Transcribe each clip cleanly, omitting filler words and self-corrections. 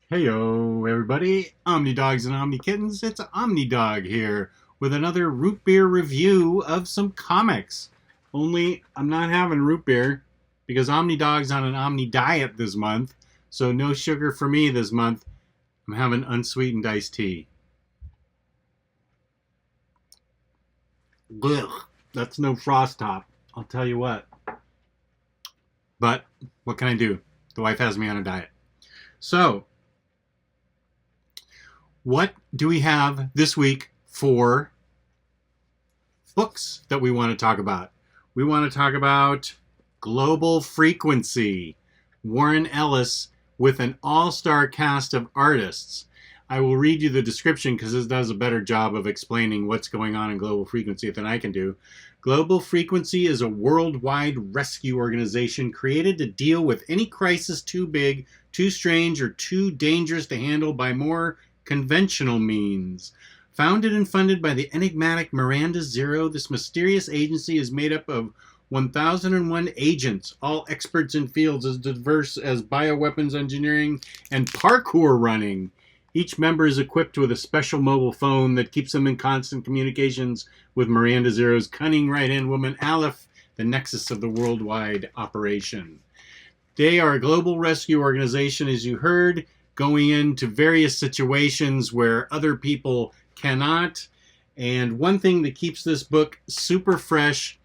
Heyo, everybody. OmniDogs and OmniKittens. It's OmniDog here with another root beer review of some comics. Only I'm not having root beer because OmniDog's on an Omni diet this month, so no sugar for me this month. I'm having unsweetened iced tea. Ugh, that's no frost top. I'll tell you what. But what can I do? The wife has me on a diet. So, what do we have this week for books that we want to talk about? We want to talk about Global Frequency, Warren Ellis with an all-star cast of artists. I will read you the description because this does a better job of explaining what's going on in Global Frequency than I can do. Global Frequency is a worldwide rescue organization created to deal with any crisis too big, too strange, or too dangerous to handle by more conventional means. Founded and funded by the enigmatic Miranda Zero, this mysterious agency is made up of 1,001 agents, all experts in fields as diverse as bioweapons engineering and parkour running. Each member is equipped with a special mobile phone that keeps them in constant communications with Miranda Zero's cunning right-hand woman, Aleph, the nexus of the worldwide operation. They are a global rescue organization, as you heard, going into various situations where other people cannot. And one thing that keeps this book super fresh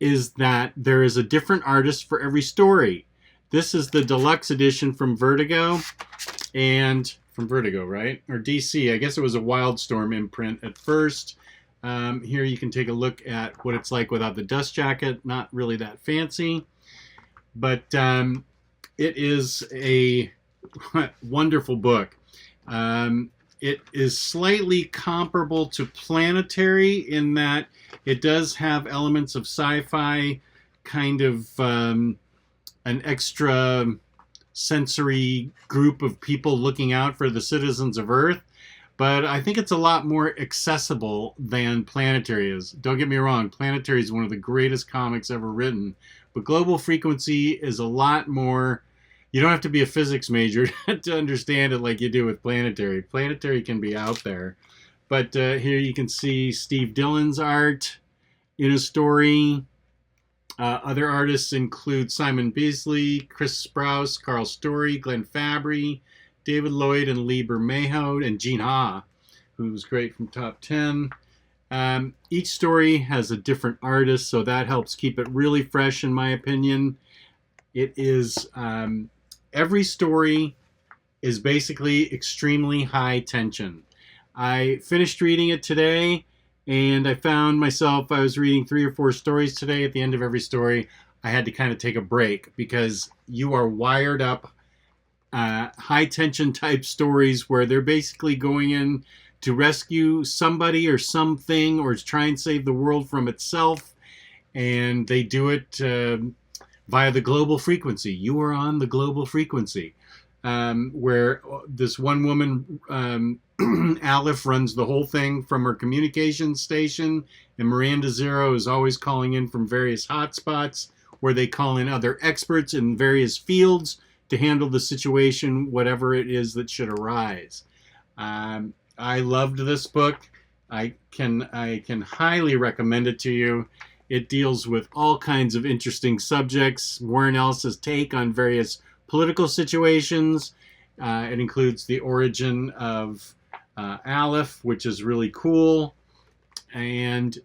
is that there is a different artist for every story. This is the deluxe edition from Vertigo, and from Vertigo, right? Or DC. I guess it was a Wildstorm imprint at first. Here you can take a look at what it's like without the dust jacket. Not really that fancy, but it is a wonderful book. It is slightly comparable to Planetary in that it does have elements of sci-fi, kind of an extra sensory group of people looking out for the citizens of Earth. But I think it's a lot more accessible than Planetary is. Don't get me wrong, Planetary is one of the greatest comics ever written. But Global Frequency is a lot more. You don't have to be a physics major to understand it like you do with Planetary. Planetary can be out there. But here you can see Steve Dillon's art in a story. Other artists include Simon Beasley, Chris Sprouse, Carl Story, Glenn Fabry, David Lloyd, and Lee Bermejo, and Gene Ha, who was great from Top 10. Each story has a different artist, so that helps keep it really fresh, in my opinion. It is... every story is basically extremely high tension. I finished reading it today, and I found myself, I was reading 3 or 4 stories today. At the end of every story, I had to kind of take a break because you are wired up high tension type stories where they're basically going in to rescue somebody or something or try and save the world from itself. And they do it via the global frequency. You are on the global frequency, where this one woman, Aleph, runs the whole thing from her communications station, and Miranda Zero is always calling in from various hotspots where they call in other experts in various fields to handle the situation, whatever it is that should arise. I loved this book. I can highly recommend it to you. It deals with all kinds of interesting subjects. Warren Ellis's take on various political situations. It includes the origin of Aleph, which is really cool, and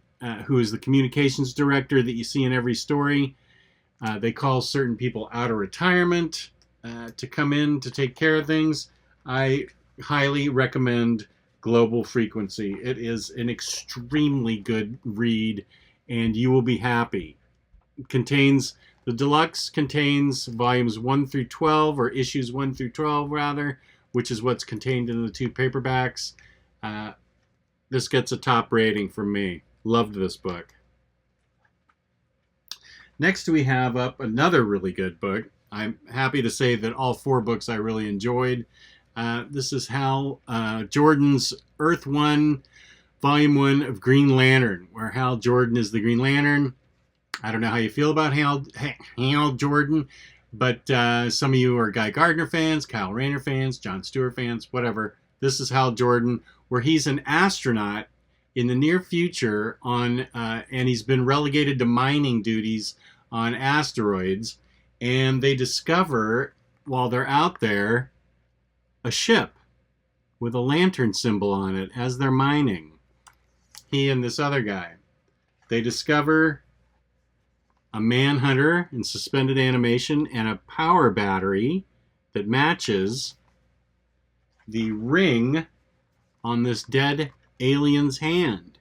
who is the communications director that you see in every story. They call certain people out of retirement to come in to take care of things. I highly recommend Global Frequency. It is an extremely good read, and you will be happy. The deluxe contains volumes 1 through 12, or issues 1 through 12 rather, which is what's contained in the 2 paperbacks. This gets a top rating from me. Loved this book. Next we have up another really good book. I'm happy to say that all 4 books I really enjoyed. This is Hal Jordan's Earth 1, Volume 1 of Green Lantern, where Hal Jordan is the Green Lantern. I don't know how you feel about Hal Jordan, But some of you are Guy Gardner fans, Kyle Rayner fans, Jon Stewart fans, whatever. This is Hal Jordan, where he's an astronaut in the near future and he's been relegated to mining duties on asteroids. And they discover, while they're out there, a ship with a lantern symbol on it as they're mining. He and this other guy. They discover a manhunter in suspended animation and a power battery that matches the ring on this dead alien's hand.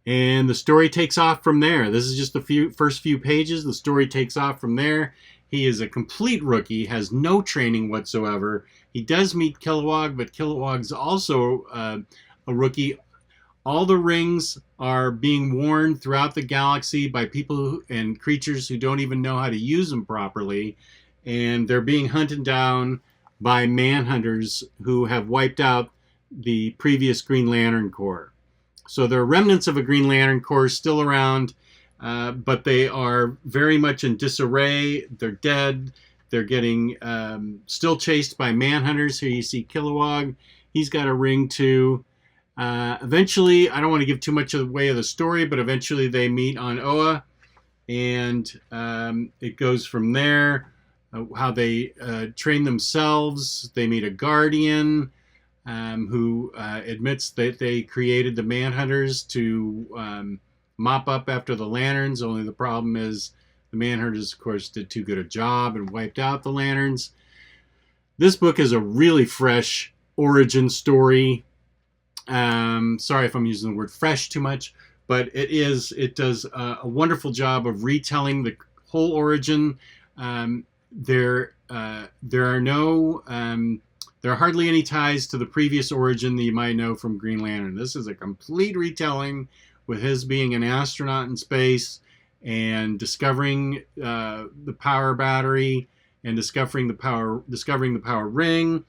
And the story takes off from there. This is just the first few pages. The story takes off from there. He is a complete rookie, has no training whatsoever. He does meet Kilowog, but Kilowog's also a rookie. All the rings are being worn throughout the galaxy by people and creatures who don't even know how to use them properly. And they're being hunted down by manhunters who have wiped out the previous Green Lantern Corps. So there are remnants of a Green Lantern Corps still around, but they are very much in disarray. They're dead. They're getting still chased by manhunters. Here you see Kilowog. He's got a ring too. Eventually, I don't want to give too much away of the story, but eventually they meet on Oa, and it goes from there. How they train themselves. They meet a guardian who admits that they created the manhunters to mop up after the lanterns. Only the problem is the manhunters, of course, did too good a job and wiped out the lanterns. This book is a really fresh origin story. Sorry if I'm using the word fresh too much, but it does a wonderful job of retelling the whole origin. There are hardly any ties to the previous origin that you might know from Green Lantern. This is a complete retelling with his being an astronaut in space and discovering the power battery and discovering the power ring,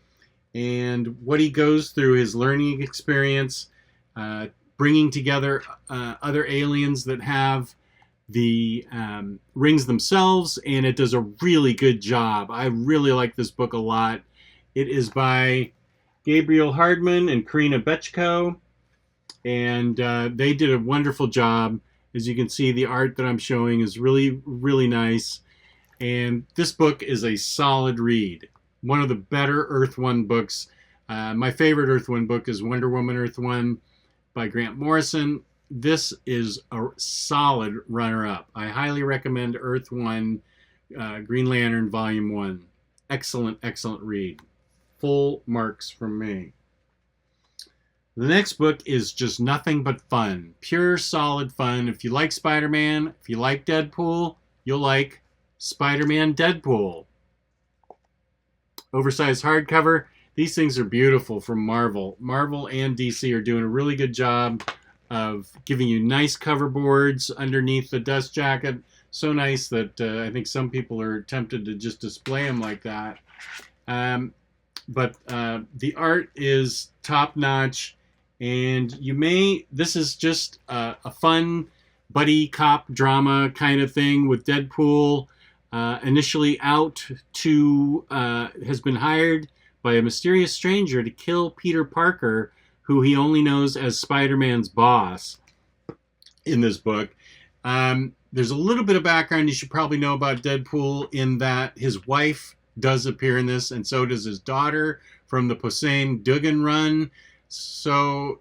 and what he goes through, his learning experience, bringing together other aliens that have the rings themselves, and it does a really good job. I really like this book a lot. It is by Gabriel Hardman and Karina Bechko, and they did a wonderful job. As you can see, the art that I'm showing is really, really nice, and this book is a solid read. One of the better Earth One books. My favorite Earth One book is Wonder Woman Earth One by Grant Morrison. This is a solid runner-up. I highly recommend Earth One, Green Lantern Volume 1. Excellent, excellent read. Full marks from me. The next book is just nothing but fun. Pure, solid fun. If you like Spider-Man, if you like Deadpool, you'll like Spider-Man Deadpool. Oversized hardcover. These things are beautiful from Marvel. Marvel and DC are doing a really good job of giving you nice cover boards underneath the dust jacket. So nice that I think some people are tempted to just display them like that. But the art is top-notch, and this is just a fun buddy cop drama kind of thing with Deadpool. Initially has been hired by a mysterious stranger to kill Peter Parker, who he only knows as Spider-Man's boss in this book. There's a little bit of background you should probably know about Deadpool in that his wife does appear in this, and so does his daughter from the Posehn Dugan run. So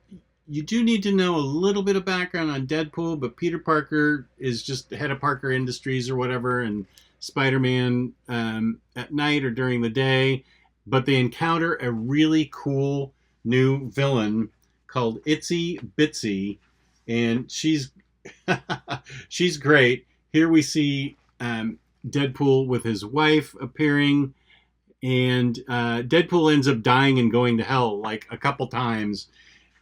you do need to know a little bit of background on Deadpool, but Peter Parker is just the head of Parker Industries or whatever, and Spider-Man at night or during the day. But they encounter a really cool new villain called Itsy Bitsy, and she's she's great. Here we see Deadpool with his wife appearing, and Deadpool ends up dying and going to hell like a couple times,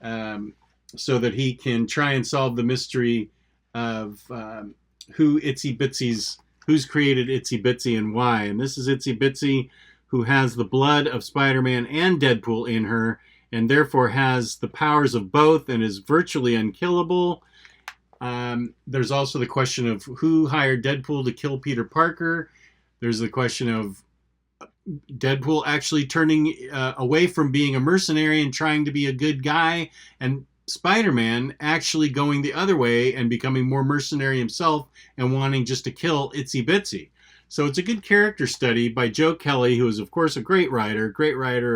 so that he can try and solve the mystery of who's created Itsy Bitsy and why. And this is Itsy Bitsy, who has the blood of Spider-Man and Deadpool in her, and therefore has the powers of both and is virtually unkillable. There's also the question of who hired Deadpool to kill Peter Parker. There's the question of Deadpool actually turning away from being a mercenary and trying to be a good guy, and Spider-Man actually going the other way and becoming more mercenary himself and wanting just to kill Itsy Bitsy. So it's a good character study by Joe Kelly, who is, of course, a great writer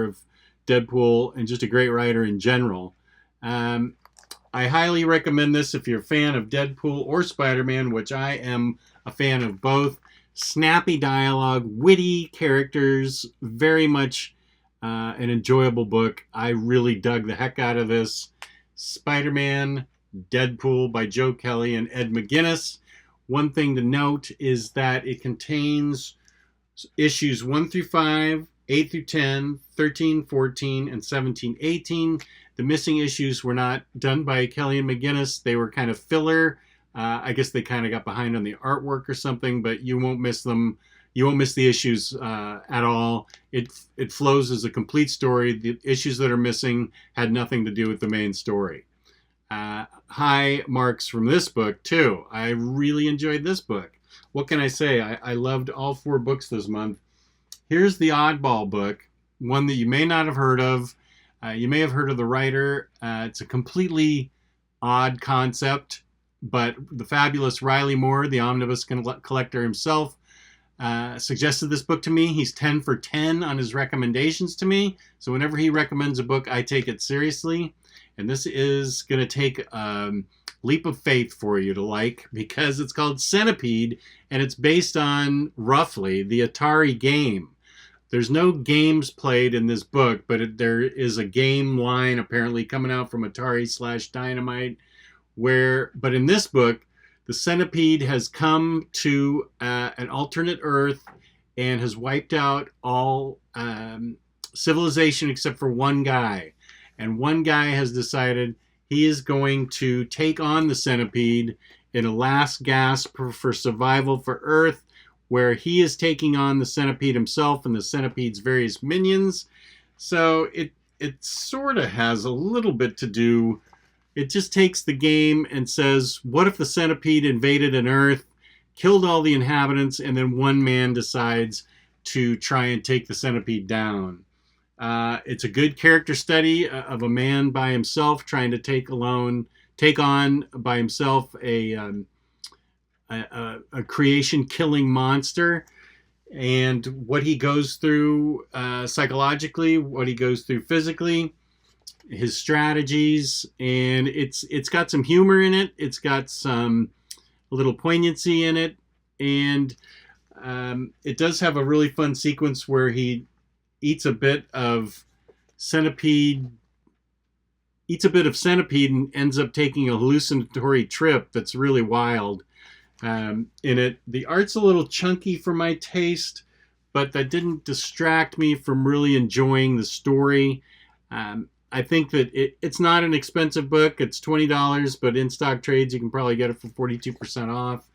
of Deadpool and just a great writer in general. I highly recommend this if you're a fan of Deadpool or Spider-Man, which I am a fan of both. Snappy dialogue, witty characters, very much an enjoyable book. I really dug the heck out of this. Spider-Man, Deadpool by Joe Kelly and Ed McGuinness. One thing to note is that it contains issues 1 through 5, 8 through 10, 13, 14, and 17, 18. The missing issues were not done by Kelly and McGuinness. They were kind of filler. I guess they kind of got behind on the artwork or something, but you won't miss them. You won't miss the issues at all. It flows as a complete story. The issues that are missing had nothing to do with the main story. High marks from this book, too. I really enjoyed this book. What can I say? I loved all 4 books this month. Here's the oddball book, one that you may not have heard of. You may have heard of the writer. It's a completely odd concept, but the fabulous Riley Moore, the omnibus collector himself, suggested this book to me. He's 10 for 10 on his recommendations to me. So whenever he recommends a book, I take it seriously. And this is going to take a leap of faith for you to like, because it's called Centipede, and it's based on, roughly, the Atari game. There's no games played in this book, but there is a game line apparently coming out from Atari/Dynamite, but in this book, the Centipede has come to an alternate Earth and has wiped out all civilization except for one guy. And one guy has decided he is going to take on the Centipede in a last gasp for survival for Earth, where he is taking on the Centipede himself and the Centipede's various minions. So it sort of has a little bit to do. It just takes the game and says, what if the Centipede invaded an Earth, killed all the inhabitants, and then one man decides to try and take the Centipede down? It's a good character study of a man by himself trying to take on by himself a creation-killing monster, and what he goes through psychologically, what he goes through physically, his strategies, and it's got some humor in it. It's got some a little poignancy in it, and it does have a really fun sequence where he eats a bit of centipede and ends up taking a hallucinatory trip that's really wild. In it, the art's a little chunky for my taste, but that didn't distract me from really enjoying the story. I think that it's not an expensive book. It's $20, but in stock trades you can probably get it for 42% off.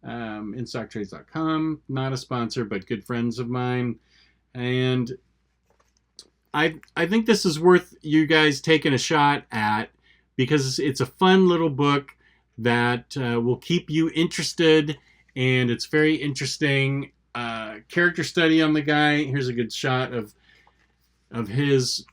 InStockTrades.com, not a sponsor, but good friends of mine. And I think this is worth you guys taking a shot at, because it's a fun little book that will keep you interested, and it's very interesting. Character study on the guy. Here's a good shot of his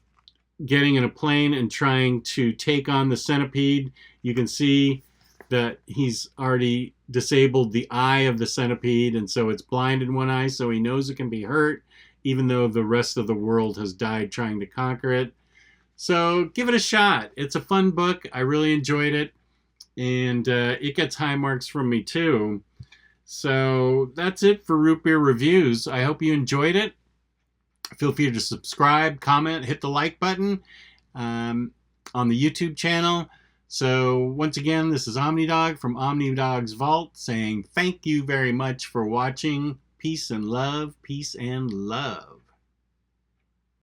getting in a plane and trying to take on the Centipede. You can see that he's already disabled the eye of the Centipede, and so it's blind in one eye, so he knows it can be hurt, even though the rest of the world has died trying to conquer it. So give it a shot. It's a fun book. I really enjoyed it, and it gets high marks from me too. So that's it for Root Beer Reviews. I hope you enjoyed it. Feel free to subscribe, comment, hit the like button on the YouTube channel. So once again, this is OmniDog from OmniDog's Vault saying thank you very much for watching. Peace and love. Peace and love.